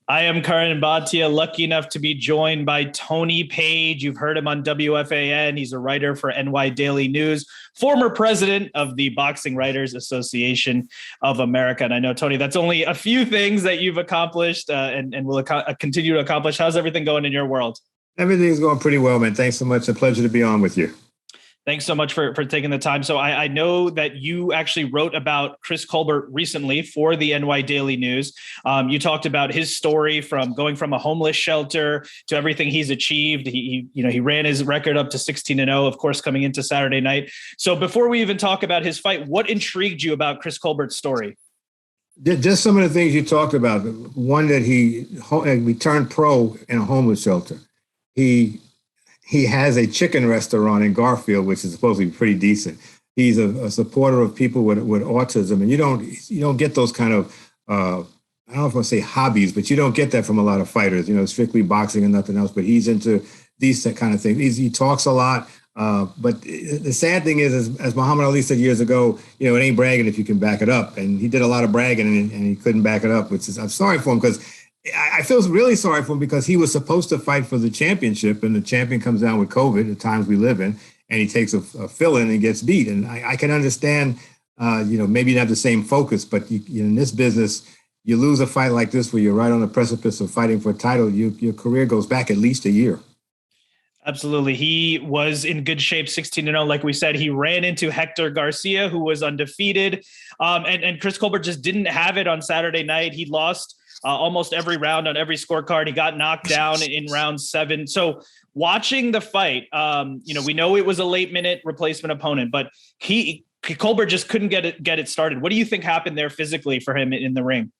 I am Curran Bhatia, lucky enough to be joined by Tony Paige. You've heard him on WFAN. He's a writer for NY Daily News, former president of the Boxing Writers Association of America. And I know, Tony, that's only a few things that you've accomplished and will continue to accomplish. How's everything going in your world? Everything's going pretty well, man. Thanks so much. A pleasure to be on with you. Thanks so much for taking the time. So I know that you actually wrote about Chris Colbert recently for the NY Daily News. You talked about his story from going from a homeless shelter to everything he's achieved. He ran his record up to 16-0, of course, coming into Saturday night. So before we even talk about his fight, what intrigued you about Chris Colbert's story? Just some of the things you talked about. One, that he turned pro in a homeless shelter. He has a chicken restaurant in Garfield, which is supposed to be pretty decent. He's a supporter of people with autism, and you don't get those kind of I don't know if I want to say hobbies, but you don't get that from a lot of fighters. Strictly boxing and nothing else. But he's into these kind of things. He talks a lot. But the sad thing is, as Muhammad Ali said years ago, it ain't bragging if you can back it up. And he did a lot of bragging, and he couldn't back it up. Which is, I'm sorry for him, because I feel really sorry for him, because he was supposed to fight for the championship, and the champion comes down with COVID, the times we live in, and he takes a fill-in and gets beat. And I can understand, maybe not the same focus, but in this business, you lose a fight like this where you're right on the precipice of fighting for a title, your career goes back at least a year. Absolutely. He was in good shape, 16-0. Like we said, he ran into Hector Garcia, who was undefeated. And Chris Colbert just didn't have it on Saturday night. He lost almost every round on every scorecard. He got knocked down in round 7. So watching the fight, we know it was a late minute replacement opponent, but Colbert just couldn't get it started. What do you think happened there physically for him in the ring?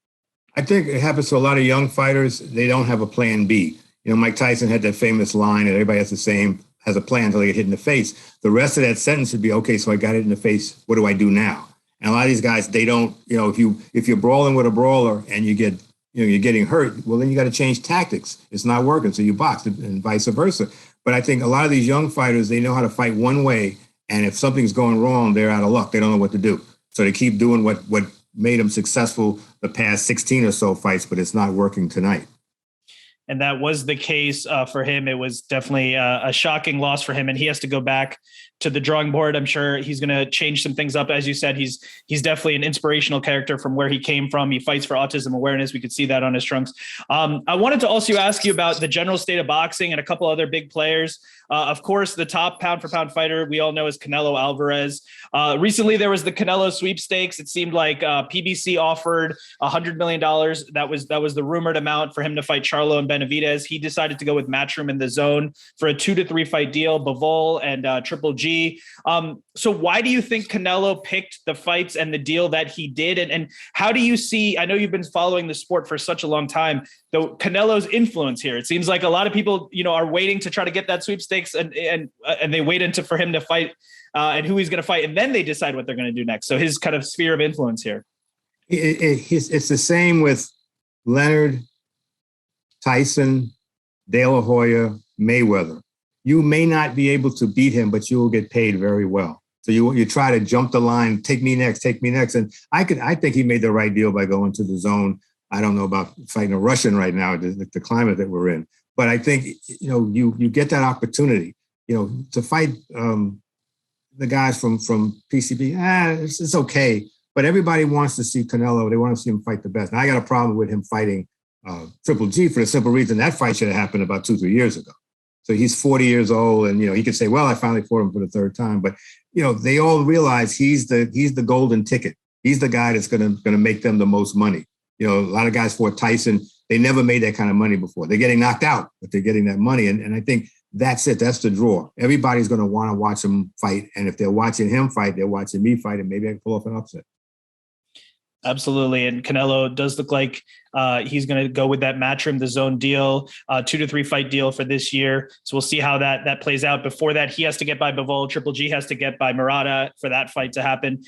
I think it happens to a lot of young fighters. They don't have a plan B. Mike Tyson had that famous line that everybody has a plan until they get hit in the face. The rest of that sentence should be, okay, so I got hit in the face. What do I do now? And a lot of these guys, they don't, if you're brawling with a brawler and you're getting hurt, well, then you got to change tactics. It's not working, so you box, and vice versa. But I think a lot of these young fighters, they know how to fight one way, and if something's going wrong, they're out of luck. They don't know what to do. So they keep doing what made them successful the past 16 or so fights, but it's not working tonight. And that was the case for him. It was definitely a shocking loss for him, and he has to go back to the drawing board. I'm sure he's going to change some things up. As you said, he's definitely an inspirational character from where he came from. He fights for autism awareness. We could see that on his trunks. I wanted to also ask you about the general state of boxing and a couple other big players. Of course, the top pound for pound fighter we all know is Canelo Alvarez. Recently, there was the Canelo sweepstakes. It seemed like PBC offered $100 million. That was the rumored amount for him to fight Charlo and Benavidez. He decided to go with Matchroom in the Zone for a 2 to 3 fight deal, Bivol and Triple G. So why do you think Canelo picked the fights and the deal that he did? And how do you see, I know you've been following the sport for such a long time, though, Canelo's influence here? It seems like a lot of people, are waiting to try to get that sweepstakes and they wait for him to fight and who he's going to fight, and then they decide what they're going to do next. So his kind of sphere of influence here. It's the same with Leonard, Tyson, De La Hoya, Mayweather. You may not be able to beat him, but you will get paid very well. So you try to jump the line, take me next. And I think he made the right deal by going to the Zone. I don't know about fighting a Russian right now, the climate that we're in. But I think, you get that opportunity, to fight the guys from PCB. It's okay. But everybody wants to see Canelo. They want to see him fight the best. And I got a problem with him fighting Triple G for the simple reason that fight should have happened about 2-3 years ago. So he's 40 years old, and he could say, "Well, I finally fought him for the third time." But they all realize he's the golden ticket. He's the guy that's gonna make them the most money. A lot of guys fought Tyson. They never made that kind of money before. They're getting knocked out, but they're getting that money, and I think that's it. That's the draw. Everybody's gonna want to watch him fight, and if they're watching him fight, they're watching me fight, and maybe I can pull off an upset. Absolutely. And Canelo does look like he's going to go with that Matchroom, the Zone deal, 2 to 3 fight deal for this year. So we'll see how that plays out. Before that, he has to get by Bivol. Triple G has to get by Murata for that fight to happen.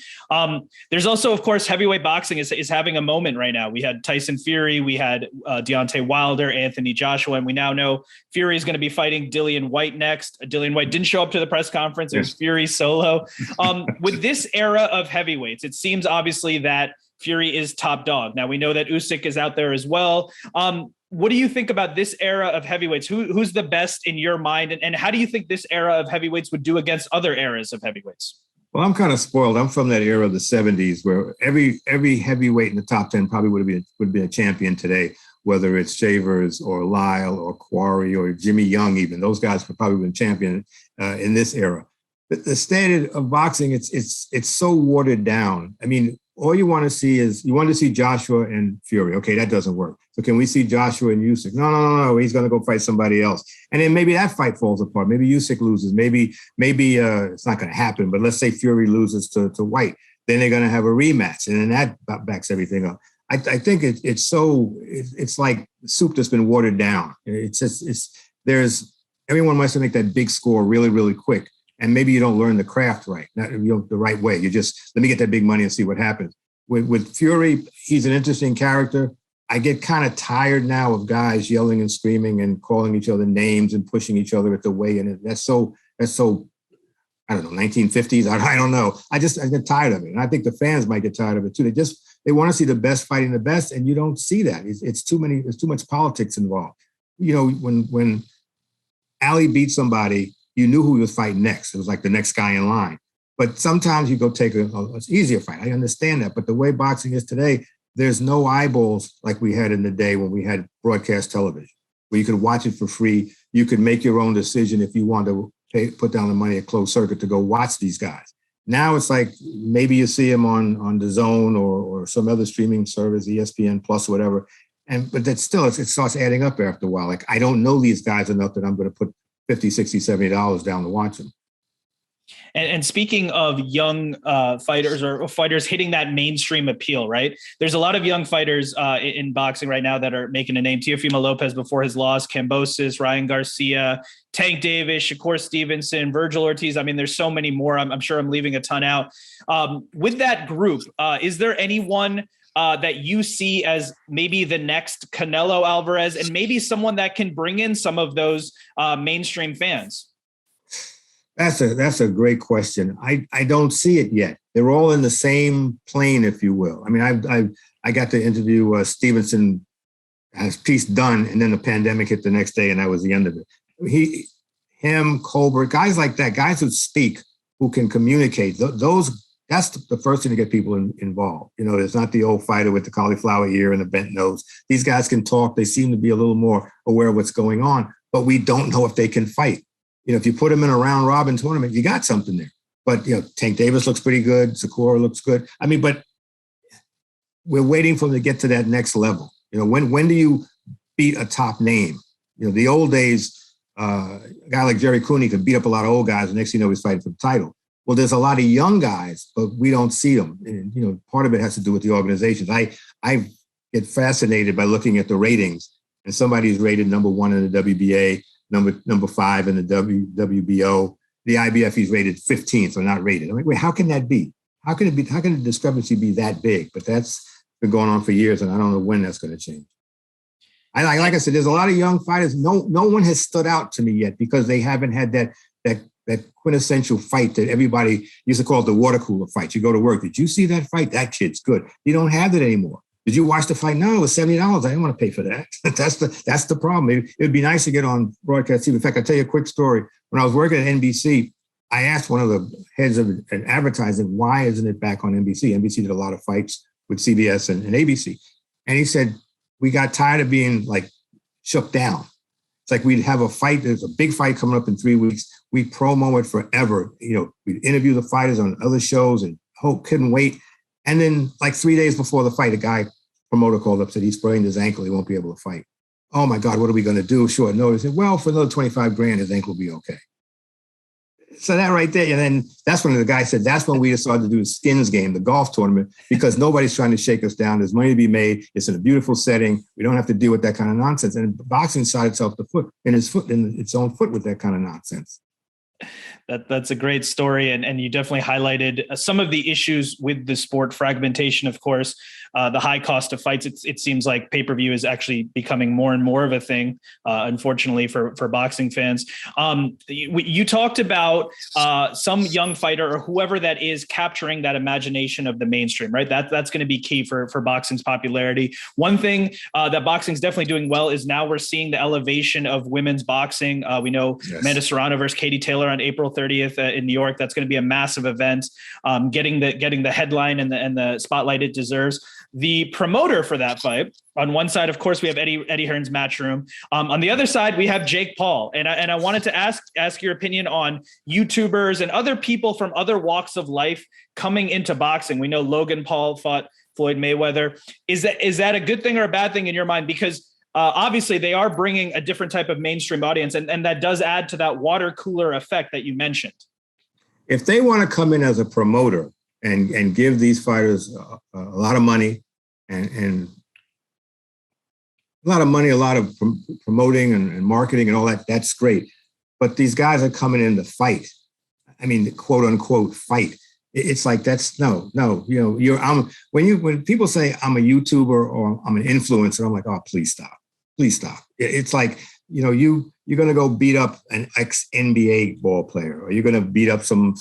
There's also, of course, heavyweight boxing is having a moment right now. We had Tyson Fury, we had Deontay Wilder, Anthony Joshua, and we now know Fury is going to be fighting Dillian White next. Dillian White didn't show up to the press conference. It was Fury solo. With this era of heavyweights, it seems obviously that Fury is top dog. Now we know that Usyk is out there as well. what do you think about this era of heavyweights? Who's the best in your mind? And how do you think this era of heavyweights would do against other eras of heavyweights? Well, I'm kind of spoiled. I'm from that era of the 70s where every heavyweight in the top 10 probably would be a champion today, whether it's Shavers or Lyle or Quarry or Jimmy Young even. Those guys would probably been champion in this era. But the standard of boxing, it's so watered down. I mean, all you want to see Joshua and Fury. Okay, that doesn't work. So can we see Joshua and Usyk? No. He's going to go fight somebody else. And then maybe that fight falls apart. Maybe Usyk loses. Maybe it's not going to happen. But let's say Fury loses to White. Then they're going to have a rematch. And then that backs everything up. I think it's like soup that's been watered down. Everyone wants to make that big score really, really quick. And maybe you don't learn the craft right, the right way. You just, let me get that big money and see what happens. With Fury, he's an interesting character. I get kind of tired now of guys yelling and screaming and calling each other names and pushing each other at the weigh-in. That's so, I don't know, 1950s. I don't know. I get tired of it. And I think the fans might get tired of it too. They want to see the best fighting the best, and you don't see that. It's too much politics involved. You know, when Ali beat somebody, you knew who he was fighting next. It was like the next guy in line. But sometimes you go take an easier fight. I understand that. But the way boxing is today, there's no eyeballs like we had in the day when we had broadcast television, where you could watch it for free. You could make your own decision if you wanted to put down the money at closed circuit to go watch these guys. Now it's like maybe you see them on DAZN or some other streaming service, ESPN Plus, whatever. But that's still, it starts adding up after a while. Like, I don't know these guys enough that I'm going to put $50, $60, $70 down to watch them. And speaking of young fighters or fighters hitting that mainstream appeal, right? There's a lot of young fighters in boxing right now that are making a name. Teofimo Lopez before his loss, Kambosos, Ryan Garcia, Tank Davis, Shakur Stevenson, Virgil Ortiz. I mean, there's so many more. I'm sure I'm leaving a ton out. With that group, is there anyone that you see as maybe the next Canelo Alvarez and maybe someone that can bring in some of those mainstream fans? That's a great question. I don't see it yet. They're all in the same plane, if you will. I mean, I got to interview Stevenson as piece done, and then the pandemic hit the next day, and that was the end of it. Him, Colbert, guys like that, guys who speak, who can communicate. That's the first thing to get people involved. You know, it's not the old fighter with the cauliflower ear and the bent nose. These guys can talk. They seem to be a little more aware of what's going on, but we don't know if they can fight. You know, if you put them in a round robin tournament, you got something there. But, you know, Tank Davis looks pretty good. Sakura looks good. I mean, but we're waiting for them to get to that next level. You know, when do you beat a top name? You know, the old days, a guy like Jerry Cooney could beat up a lot of old guys. And next thing you know, he's fighting for the title. Well, there's a lot of young guys, but we don't see them. And, you know, part of it has to do with the organizations. I get fascinated by looking at the ratings, and somebody's rated number 1 in the WBA, number 5 in the WBO. The IBF, he's rated 15th, so not rated. I'm like, wait, how can that be? How can the discrepancy be that big? But that's been going on for years, and I don't know when that's going to change. Like I said, there's a lot of young fighters. No one has stood out to me yet because they haven't had that quintessential fight that everybody used to call it the water cooler fight. You go to work. Did you see that fight? That kid's good. You don't have that anymore. Did you watch the fight? No, it was $70. I didn't want to pay for that. That's the problem. It would be nice to get on broadcast TV. In fact, I'll tell you a quick story. When I was working at NBC, I asked one of the heads of advertising, why isn't it back on NBC? NBC did a lot of fights with CBS and ABC. And he said, we got tired of being like shook down. It's like we'd have a fight. There's a big fight coming up in 3 weeks. We promo it forever. You know, we'd interview the fighters on other shows and couldn't wait. And then like 3 days before the fight, a guy promoter called up, said he sprained his ankle. He won't be able to fight. Oh my God, what are we going to do? Short notice. He said, well, for another $25,000, his ankle will be okay. So that right there. And then that's when the guy said, that's when we decided to do the skins game, the golf tournament, because nobody's trying to shake us down. There's money to be made. It's in a beautiful setting. We don't have to deal with that kind of nonsense. And boxing shot itself in its own foot with that kind of nonsense. That's a great story. And you definitely highlighted some of the issues with the sport, fragmentation, of course. the high cost of fights, it seems like pay-per-view is actually becoming more and more of a thing, unfortunately for boxing fans. You talked about some young fighter or whoever that is capturing that imagination of the mainstream, right? That's going to be key for boxing's popularity. One thing that boxing's definitely doing well is now we're seeing the elevation of women's boxing. We know Amanda Serrano versus Katie Taylor on April 30th in New York. That's going to be a massive event, getting the headline and the spotlight it deserves. The promoter for that fight, on one side, of course, we have Eddie Hearn's Matchroom. On the other side, we have Jake Paul. And I wanted to ask your opinion on YouTubers and other people from other walks of life coming into boxing. We know Logan Paul fought Floyd Mayweather. Is that a good thing or a bad thing in your mind? Because obviously they are bringing a different type of mainstream audience, and that does add to that water cooler effect that you mentioned. If they want to come in as a promoter and give these fighters a lot of money and a lot of promoting and marketing and all that, that's great. But these guys are coming in to fight. I mean, quote unquote fight. It's like, that's no, when people say I'm a YouTuber or I'm an influencer, I'm like, oh, please stop. It's like, you're going to go beat up an ex-NBA ball player, or you're going to beat up some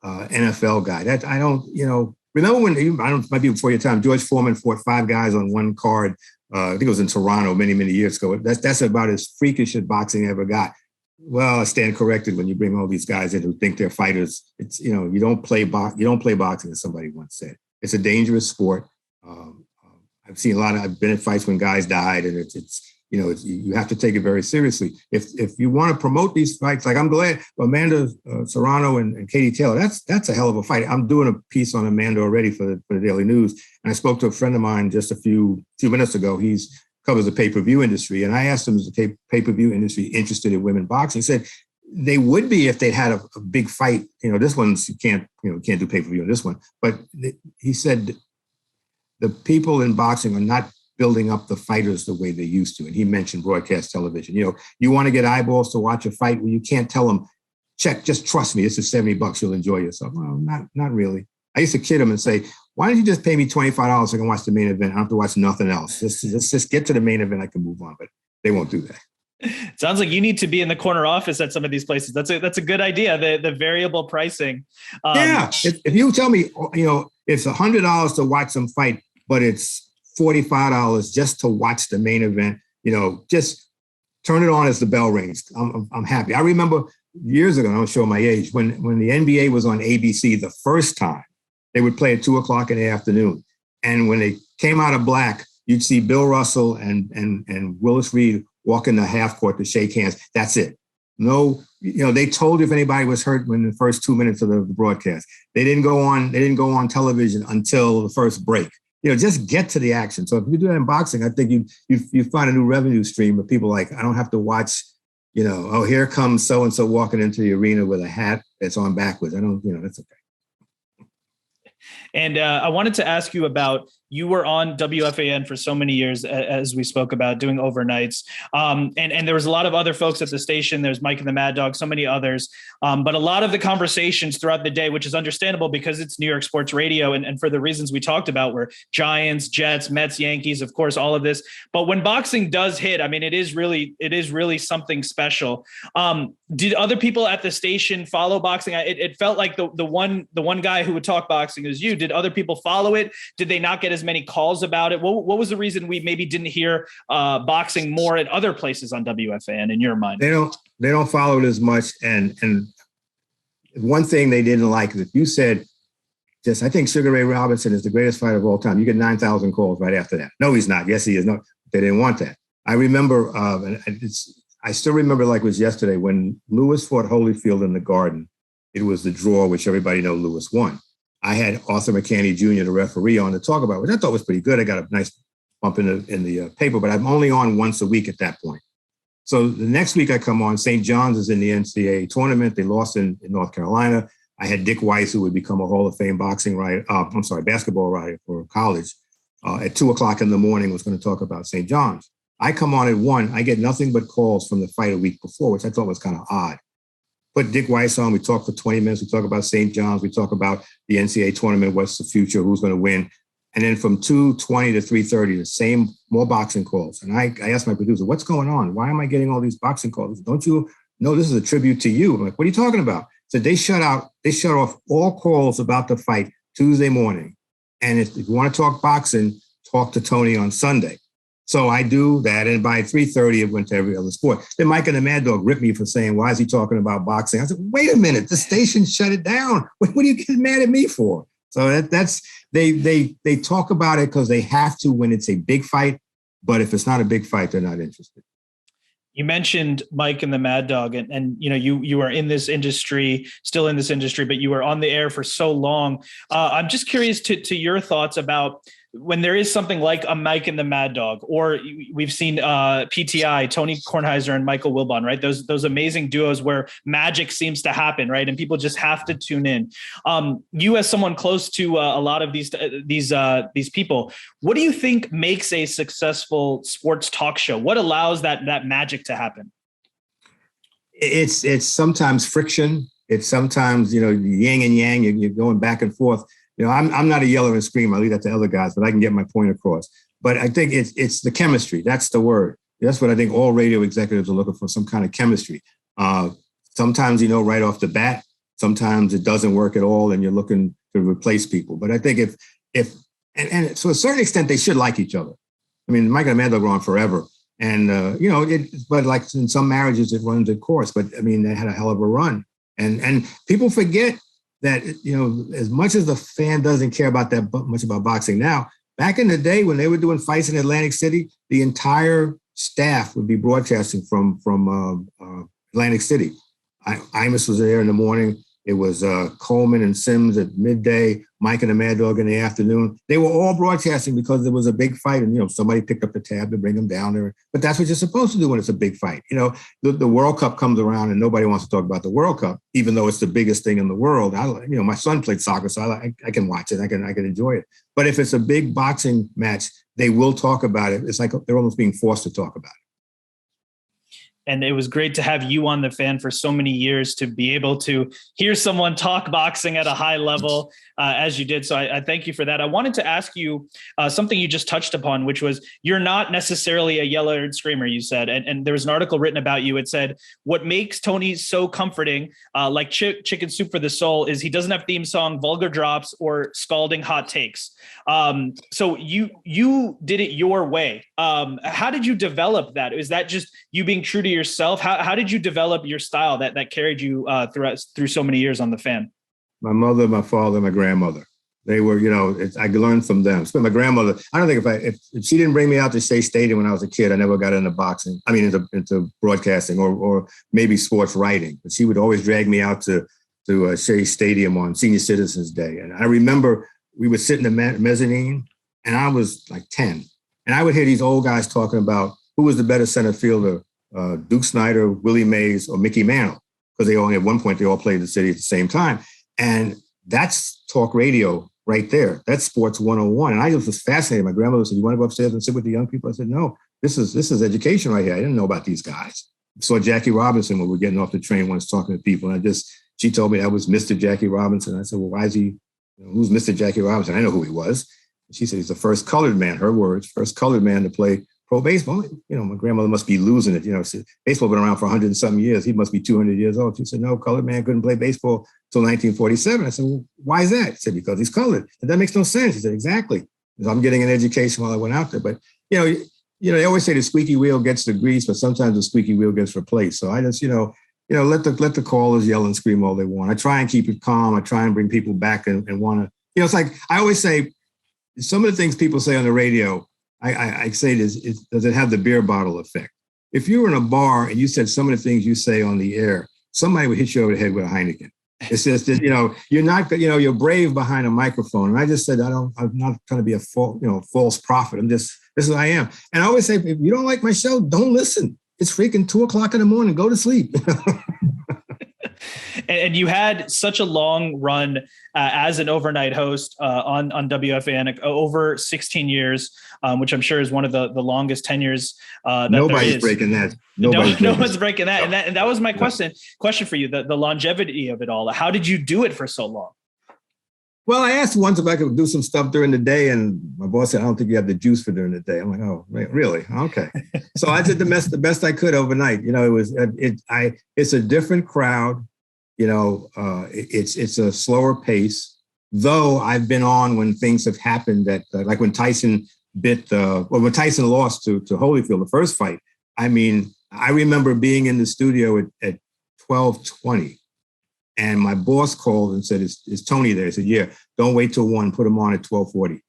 NFL guy. That I don't, remember when, it might be before your time, George Foreman fought 5 guys on one card. I think it was in Toronto many, many years ago. That's about as freakish as boxing ever got. Well, I stand corrected when you bring all these guys in who think they're fighters. It's, you don't play boxing, as somebody once said. It's a dangerous sport. I've been at fights when guys died, and you have to take it very seriously. If you want to promote these fights, like I'm glad Amanda Serrano and Katie Taylor, that's a hell of a fight. I'm doing a piece on Amanda already for the Daily News, and I spoke to a friend of mine just a few minutes ago. He's covers the pay-per-view industry, and I asked him, is the pay-per-view industry interested in women boxing? He said they would be if they'd had a big fight. This one's you can't do pay-per-view on this one, but he said the people in boxing are not building up the fighters the way they used to. And he mentioned broadcast television. You want to get eyeballs to watch a fight where you can't tell them, just trust me, this is $70, you'll enjoy yourself. Well, not really. I used to kid him and say, why don't you just pay me $25 so I can watch the main event? I don't have to watch nothing else. Just get to the main event, I can move on. But they won't do that. It sounds like you need to be in the corner office at some of these places. That's a good idea. The variable pricing. Yeah. If you tell me, it's $100 to watch some fight, but it's $45 just to watch the main event, just turn it on as the bell rings. I'm happy. I remember years ago, I'll show my age, when the NBA was on ABC the first time, they would play at 2:00 in the afternoon. And when they came out of black, you'd see Bill Russell and Willis Reed walk in the half court to shake hands. That's it. No, they told you if anybody was hurt in the first 2 minutes of the broadcast. They didn't go on television until the first break. Just get to the action. So if you do that in boxing, I think you find a new revenue stream of people like, I don't have to watch, here comes so-and-so walking into the arena with a hat that's on backwards. That's okay. And I wanted to ask you about, you were on WFAN for so many years, as we spoke about, doing overnights. And there was a lot of other folks at the station. There's Mike and the Mad Dog, so many others. But a lot of the conversations throughout the day, which is understandable because it's New York sports radio, and for the reasons we talked about, were Giants, Jets, Mets, Yankees, of course, all of this. But when boxing does hit, I mean, it is really something special. Did other people at the station follow boxing? It felt like the one guy who would talk boxing is you. Did other people follow it? Did they not get as many calls about it? What was the reason we maybe didn't hear boxing more at other places on WFAN in your mind? They don't follow it as much. And one thing they didn't like is if you said, I think Sugar Ray Robinson is the greatest fighter of all time, you get 9,000 calls right after that. No, he's not. Yes, he is. No, they didn't want that. I remember, I still remember like it was yesterday when Lewis fought Holyfield in the Garden. It was the draw, which everybody knows Lewis won. I had Arthur McCanny Jr., the referee, on to talk about, which I thought was pretty good. I got a nice bump in the paper, but I'm only on once a week at that point. So the next week I come on, St. John's is in the NCAA tournament. They lost in North Carolina. I had Dick Weiss, who would become a Hall of Fame basketball writer for college. At 2:00 in the morning was going to talk about St. John's. I come on at 1. I get nothing but calls from the fight a week before, which I thought was kind of odd. Put Dick Weiss on. We talk for 20 minutes. We talk about St. John's. We talk about the NCAA tournament. What's the future? Who's going to win? And then from 2:20 to 3:30, the same, more boxing calls. And I asked my producer, what's going on? Why am I getting all these boxing calls? Don't you know this is a tribute to you? I'm like, what are you talking about? So they shut off all calls about the fight Tuesday morning. And if you want to talk boxing, talk to Tony on Sunday. So I do that. And by 3:30, it went to every other sport. Then Mike and the Mad Dog ripped me for saying, why is he talking about boxing? I said, wait a minute, the station shut it down. What are you getting mad at me for? So they talk about it because they have to when it's a big fight. But if it's not a big fight, they're not interested. You mentioned Mike and the Mad Dog, and you know you are in this industry, still in this industry, but you were on the air for so long. I'm just curious to your thoughts about when there is something like a Mike and the Mad Dog, or we've seen PTI, Tony Kornheiser and Michael Wilbon, right? Those amazing duos where magic seems to happen, right? And people just have to tune in. You, as someone close to a lot of these people, what do you think makes a successful sports talk show? What allows that magic to happen? It's sometimes friction. It's sometimes, yin and yang. You're going back and forth. I'm not a yeller and screamer. I leave that to other guys, but I can get my point across. But I think it's the chemistry. That's the word. That's what I think all radio executives are looking for, some kind of chemistry. Sometimes, right off the bat, sometimes it doesn't work at all and you're looking to replace people. But I think if to a certain extent, they should like each other. I mean, Mike and Amanda go on forever. And, but like in some marriages, it runs its course. But I mean, they had a hell of a run. And people forget that, as much as the fan doesn't care about that much about boxing now, back in the day when they were doing fights in Atlantic City, the entire staff would be broadcasting from Atlantic City. Imus was there in the morning. It was Coleman and Sims at midday, Mike and the Mad Dog in the afternoon. They were all broadcasting because there was a big fight and, somebody picked up the tab to bring them down there. But that's what you're supposed to do when it's a big fight. The World Cup comes around and nobody wants to talk about the World Cup, even though it's the biggest thing in the world. My son played soccer, so I can watch it. I can enjoy it. But if it's a big boxing match, they will talk about it. It's like they're almost being forced to talk about it. And it was great to have you on The Fan for so many years to be able to hear someone talk boxing at a high level as you did. So I thank you for that. I wanted to ask you something you just touched upon, which was you're not necessarily a yeller and screamer, you said. And there was an article written about you. It said, what makes Tony so comforting, like Chicken Soup for the Soul, is he doesn't have theme song, vulgar drops, or scalding hot takes. So you did it your way. How did you develop that? Is that just you being true to yourself? How did you develop your style that carried you through so many years on The Fan? My mother, my father, my grandmother. They were, I learned from them. But my grandmother, I don't think if she didn't bring me out to Shea Stadium when I was a kid, I never got into boxing. I mean, into broadcasting or maybe sports writing. But she would always drag me out to Shea Stadium on Senior Citizens Day. And I remember we would sit in the mezzanine, and I was like 10. And I would hear these old guys talking about who was the better center fielder, Duke Snyder, Willie Mays, or Mickey Mantle, because they only at one point they all played the city at the same time. And that's talk radio right there. That's sports 101. And I just was fascinated. My grandmother said, you want to go upstairs and sit with the young people? I said, no, this is education right here. I didn't know about these guys. I saw Jackie Robinson when we were getting off the train once talking to people. And she told me that was Mr. Jackie Robinson. I said, well, why is he, who's Mr. Jackie Robinson? I know who he was. She said, he's the first colored man, her words, first colored man to play pro baseball. My grandmother must be losing it. Baseball been around for 100 and some years. He must be 200 years old. She said, no, colored man couldn't play baseball until 1947. I said, well, why is that? She said, because he's colored. And that makes no sense. She said, exactly. So I'm getting an education while I went out there. But, they always say the squeaky wheel gets the grease, but sometimes the squeaky wheel gets replaced. So I just, let the callers yell and scream all they want. I try and keep it calm. I try and bring people back and want to, it's like I always say, some of the things people say on the radio, I say this, does it have the beer bottle effect? If you were in a bar and you said some of the things you say on the air, somebody would hit you over the head with a Heineken. It's just that, you're not, you're brave behind a microphone. And I just said, I'm not trying to be a false prophet. This is who I am. And I always say, if you don't like my show, don't listen. It's freaking 2:00 in the morning. Go to sleep. And you had such a long run as an overnight host on WFAN, over 16 years, which I'm sure is one of the longest tenures that Nobody's breaking that. No one's breaking that. And that was my question for you, the longevity of it all. How did you do it for so long? Well, I asked once if I could do some stuff during the day, and my boss said, "I don't think you have the juice for during the day." I'm like, "Oh, really? Okay." So I did the best I could overnight. It's a different crowd. It's a slower pace. Though I've been on when things have happened that, like when Tyson when Tyson lost to Holyfield the first fight. I mean, I remember being in the studio at 12:20. And my boss called and said, is Tony there? I said, yeah, don't wait till 1, put him on at 12:40.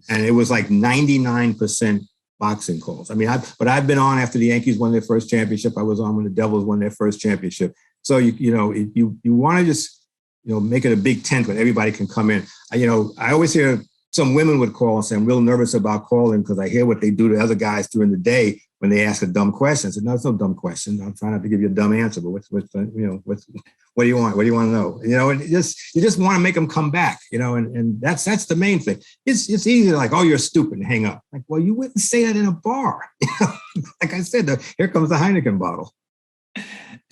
And it was like 99% boxing calls. I mean, I've been on after the Yankees won their first championship. I was on when the Devils won their first championship. So, you want to just, make it a big tent where everybody can come in. I always hear some women would call and say, I'm real nervous about calling because I hear what they do to other guys during the day when they ask a dumb question. I said, no, it's no dumb question. I'm trying not to give you a dumb answer, but what do you want? What do you want to know? And you just want to make them come back, and that's the main thing. It's easy to like, oh, you're stupid, and hang up. Like, well, you wouldn't say that in a bar. Like I said, here comes the Heineken bottle.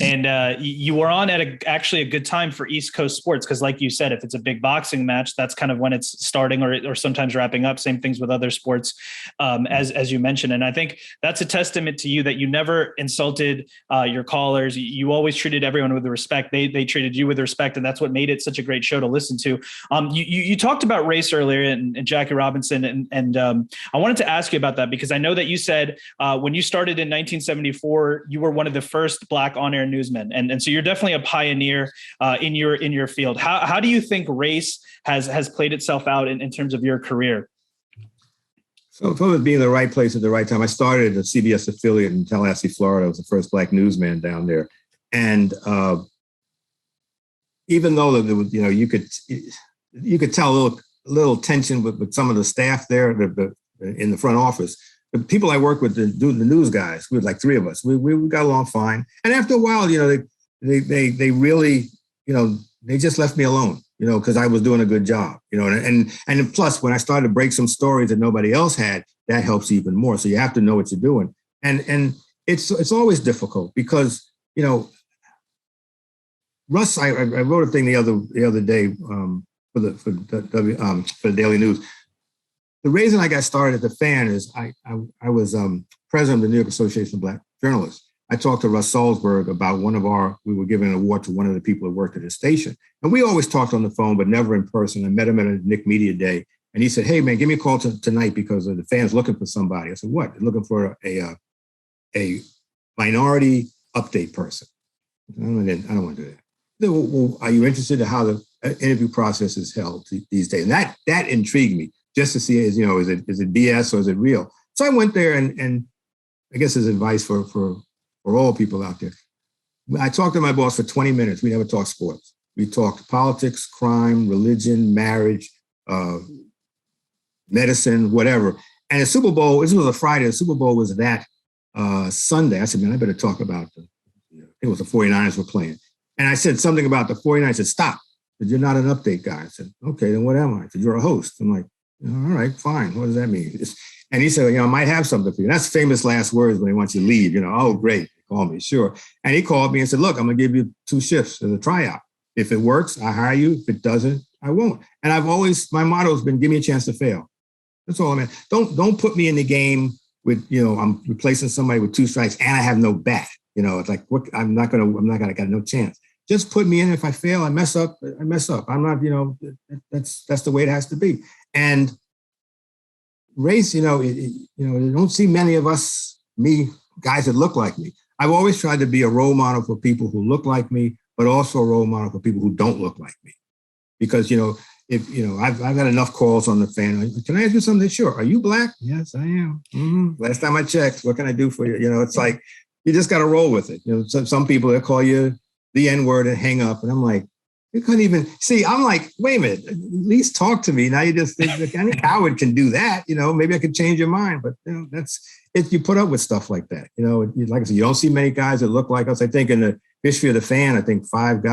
And you were on at actually a good time for East Coast sports because, like you said, if it's a big boxing match, that's kind of when it's starting or sometimes wrapping up. Same things with other sports, as you mentioned. And I think that's a testament to you that you never insulted your callers. You always treated everyone with respect. They treated you with respect, and that's what made it such a great show to listen to. You talked about race earlier and Jackie Robinson, and I wanted to ask you about that because I know that you said when you started in 1974, you were one of the first Black on-air newsmen. And so you're definitely a pioneer in your field. How do you think race has played itself out in terms of your career? So from being in the right place at the right time, I started at a CBS affiliate in Tallahassee, Florida. I was the first Black newsman down there. And even though there was, you could tell a little tension with some of the staff there in the front office. The people I work with, the news guys, we were like 3 of us. We got along fine. And after a while, they really, they just left me alone, because I was doing a good job, and plus when I started to break some stories that nobody else had, that helps even more. So you have to know what you're doing. And it's always difficult because, Russ, I wrote a thing the other day for the Daily News. The reason I got started at the Fan is I was president of the New York Association of Black Journalists. I talked to Russ Salzberg about we were giving an award to one of the people that worked at the station. And we always talked on the phone, but never in person. I met him at a Nick Media Day. And he said, hey, man, give me a call tonight because the Fan's looking for somebody. I said, what? They're looking for a minority update person. I don't want to do that. They said, well, are you interested in how the interview process is held these days? And that intrigued me. Just to see, is it BS or is it real? So I went there and I guess as advice for all people out there. I talked to my boss for 20 minutes. We never talked sports. We talked politics, crime, religion, marriage, medicine, whatever. And the Super Bowl, this was a Friday, the Super Bowl was that Sunday. I said, man, I better talk about I think it was the 49ers were playing. And I said something about the 49ers. I said, stop. I said, you're not an update guy. I said, okay, then what am I? I said, you're a host. I'm like, all right, fine. What does that mean? And he said, I might have something for you. That's famous last words when he wants you to leave. Oh, great. Call me, sure. And he called me and said, look, I'm going to give you 2 shifts as a tryout. If it works, I hire you. If it doesn't, I won't. And my motto has been, give me a chance to fail. That's all I mean. Don't put me in the game with, I'm replacing somebody with 2 strikes and I have no bat. It's like, what? I got no chance. Just put me in. If I fail, I mess up. I'm not, that's the way it has to be. And race, you don't see many of us, guys that look like me. I've always tried to be a role model for people who look like me, but also a role model for people who don't look like me. Because, I've got enough calls on the Fan. Can I ask you something? Sure. Are you Black? Yes, I am. Mm-hmm. Last time I checked, what can I do for you? It's like, you just got to roll with it. Some people, they'll call you the N-word and hang up. And I'm like, you couldn't even see. I'm like, wait a minute, at least talk to me. Now you just think any coward can do that. Maybe I could change your mind. But that's if you put up with stuff like that. Like I said, you don't see many guys that look like us. I think in the history of the Fan, I think 5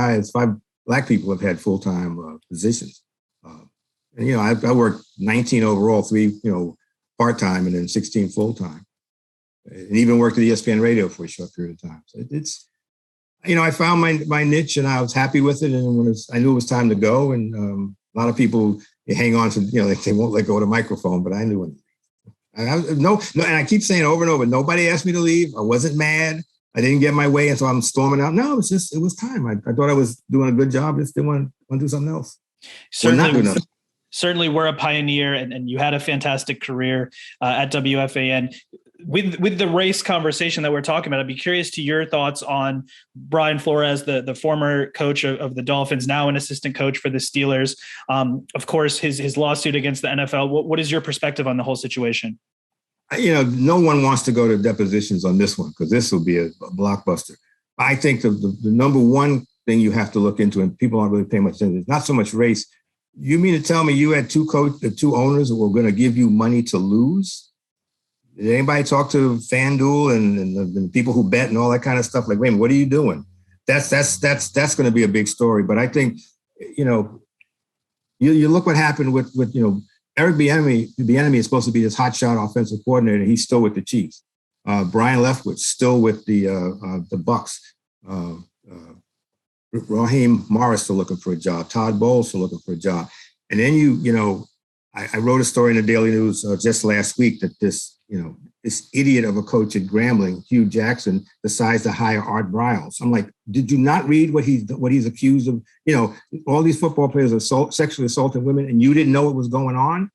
Black people have had full-time positions. And I worked 19 overall, 3 part-time, and then 16 full-time, and even worked at ESPN Radio for a short period of time. So it's. I found my niche and I was happy with it. And I knew it was time to go. And A lot of people hang on to, they won't let go of the microphone, but I knew when. No, and I keep saying over and over, nobody asked me to leave. I wasn't mad. I didn't get my way, and so I'm storming out. No, it was time. I thought I was doing a good job. I just didn't want to do something else. Certainly were a pioneer, and you had a fantastic career at WFAN. With the race conversation that we're talking about, I'd be curious to your thoughts on Brian Flores, the former coach of the Dolphins, now an assistant coach for the Steelers. Of course, his lawsuit against the NFL. What is your perspective on the whole situation? No one wants to go to depositions on this one because this will be a blockbuster. I think the number one thing you have to look into, and people aren't really paying much attention, is not so much race. You mean to tell me you had two owners that were going to give you money to lose? Did anybody talk to FanDuel and the people who bet and all that kind of stuff? Like, wait, what are you doing? That's going to be a big story. But I think, you look what happened with Eric Bieniemy is supposed to be this hotshot offensive coordinator. He's still with the Chiefs. Brian Leftwich still with the Bucks. Raheem Morris still looking for a job. Todd Bowles still looking for a job. And then I wrote a story in the Daily News just last week that this idiot of a coach at Grambling, Hugh Jackson, decides to hire Art Briles. I'm like, did you not read what he's accused of? All these football players are sexually assaulting women, and you didn't know what was going on.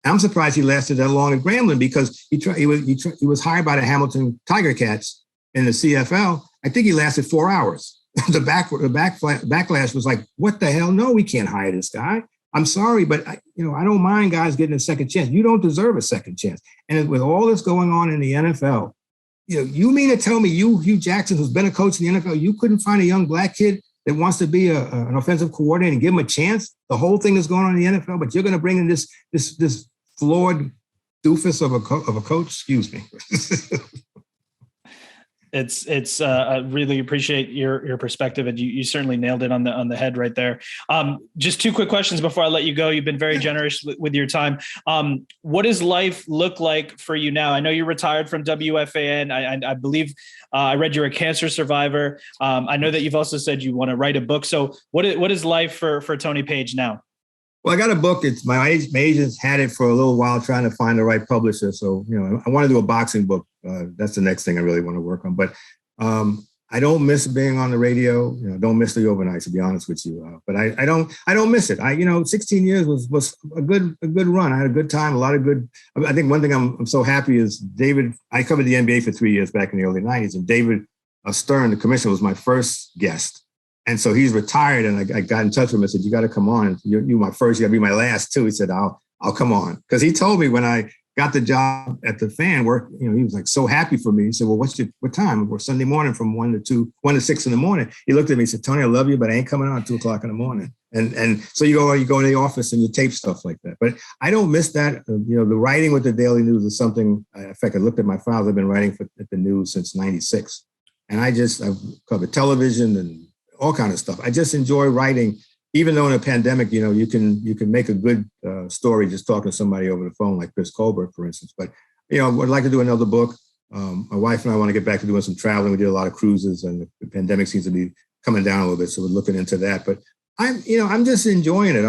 I'm surprised he lasted that long at Grambling because he was hired by the Hamilton Tiger Cats in the CFL. I think he lasted 4 hours. The backlash was like, what the hell? No, we can't hire this guy. I'm sorry, but I don't mind guys getting a second chance. You don't deserve a second chance. And with all this going on in the NFL, you mean to tell me Hugh Jackson, who's been a coach in the NFL, you couldn't find a young black kid that wants to be an offensive coordinator and give him a chance? The whole thing is going on in the NFL, but you're going to bring in this flawed doofus of a coach? Excuse me. It's I really appreciate your perspective, and you certainly nailed it on the head right there. Just two quick questions before I let you go. You've been very generous with your time. What does life look like for you now? I know you're retired from WFAN. I believe I read you're a cancer survivor. I know that you've also said you want to write a book. So what is life for Tony Paige now? Well, I got a book. It's my agent's had it for a little while trying to find the right publisher. So, I want to do a boxing book. That's the next thing I really want to work on. But I don't miss being on the radio. Don't miss the overnights, to be honest with you. But I don't miss it. 16 years was a good run. I had a good time, a lot of good. I think one thing I'm so happy is David. I covered the NBA for 3 years back in the early 90s, and David Stern, the commissioner, was my first guest. And so he's retired, and I got in touch with him and said, you got to come on. You're my first, you got to be my last too. He said, I'll come on. Because he told me when I got the job at the Fan work, he was like so happy for me. He said, well, what time? We're Sunday morning from 1 to 6 in the morning. He looked at me and said, Tony, I love you, but I ain't coming on at 2 o'clock in the morning. And so you go in the office and you tape stuff like that. But I don't miss that. The writing with the Daily News is something, in fact, I looked at my files. I've been writing at the News since 96. And I've covered television and all kind of stuff. I just enjoy writing, even though in a pandemic, you can make a good story just talking to somebody over the phone, like Chris Colbert, for instance. But, I'd like to do another book. My wife and I want to get back to doing some traveling. We did a lot of cruises, and the pandemic seems to be coming down a little bit. So we're looking into that. But I'm just enjoying it.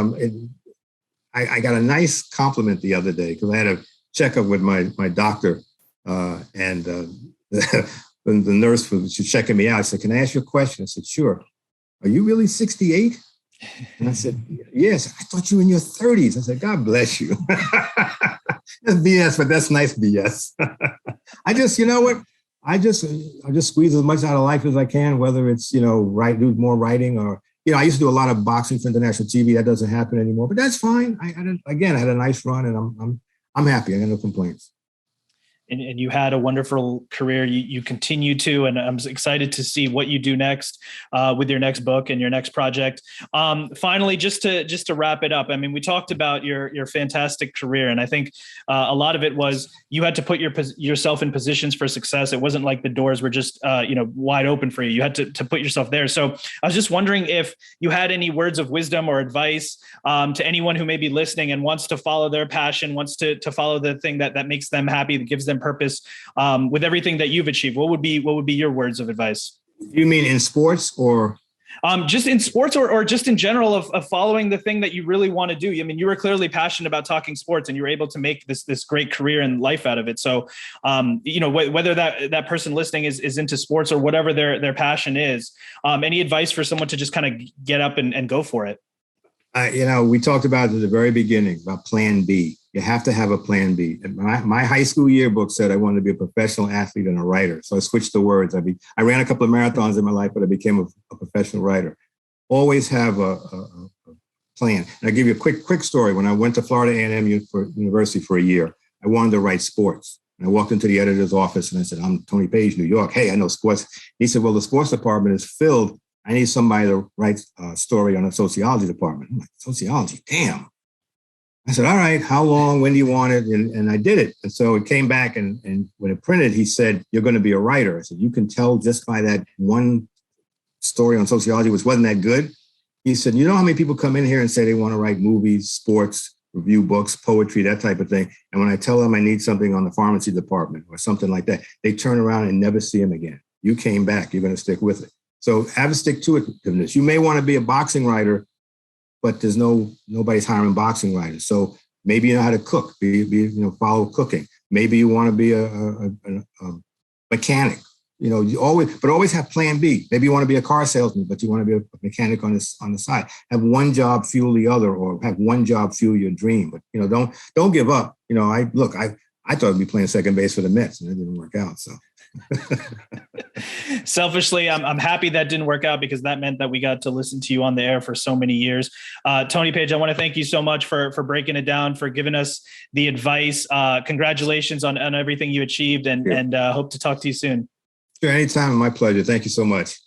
I got a nice compliment the other day because I had a checkup with my doctor and the nurse was checking me out. I said, can I ask you a question? I said, sure. Are you really 68? And I said, yes. I thought you were in your 30s. I said, God bless you. That's BS, but that's nice BS. I just, I just squeeze as much out of life as I can, whether it's, do more writing or, I used to do a lot of boxing for international TV. That doesn't happen anymore, but that's fine. I had a nice run, and I'm happy. I got no complaints. And you had a wonderful career. You continue to, and I'm excited to see what you do next with your next book and your next project. Finally, just to wrap it up, I mean, we talked about your fantastic career, and I think a lot of it was you had to put yourself in positions for success. It wasn't like the doors were just wide open for you. You had to put yourself there. So I was just wondering if you had any words of wisdom or advice to anyone who may be listening and wants to follow their passion, wants to follow the thing that makes them happy, that gives them purpose, with everything that you've achieved. What would be your words of advice? You mean in sports or? Just in sports or just in general of following the thing that you really want to do. I mean, you were clearly passionate about talking sports and you were able to make this great career and life out of it. So, whether that person listening is into sports or whatever their passion is, any advice for someone to just kind of get up and go for it? We talked about it at the very beginning about plan B. You have to have a plan B. My high school yearbook said I wanted to be a professional athlete and a writer. So I switched the words. I ran a couple of marathons in my life, but I became a professional writer. Always have a plan. And I'll give you a quick story. When I went to Florida A&M University for a year, I wanted to write sports. And I walked into the editor's office and I said, I'm Tony Paige, New York. Hey, I know sports. He said, well, the sports department is filled. I need somebody to write a story on the sociology department. I'm like, sociology, damn. I said, all right, how long, when do you want it? And I did it. And so it came back and when it printed, he said, you're going to be a writer. I said, you can tell just by that one story on sociology, which wasn't that good. He said, you know how many people come in here and say they want to write movies, sports, review books, poetry, that type of thing. And when I tell them I need something on the pharmacy department or something like that, they turn around and never see him again. You came back, you're going to stick with it. So have a stick-to-itiveness. You may want to be a boxing writer, but there's nobody's hiring boxing writers. So maybe you know how to cook, follow cooking. Maybe you want to be a mechanic. You always have plan B. Maybe you want to be a car salesman, but you want to be a mechanic on the side. Have one job fuel the other, or have one job fuel your dream. But don't give up. I thought I'd be playing second base for the Mets, and it didn't work out. So. Selfishly, I'm happy that didn't work out because that meant that we got to listen to you on the air for so many years. Tony Paige, I want to thank you so much for breaking it down, for giving us the advice. Congratulations on everything you achieved, and hope to talk to you soon. Sure, anytime. My pleasure. Thank you so much.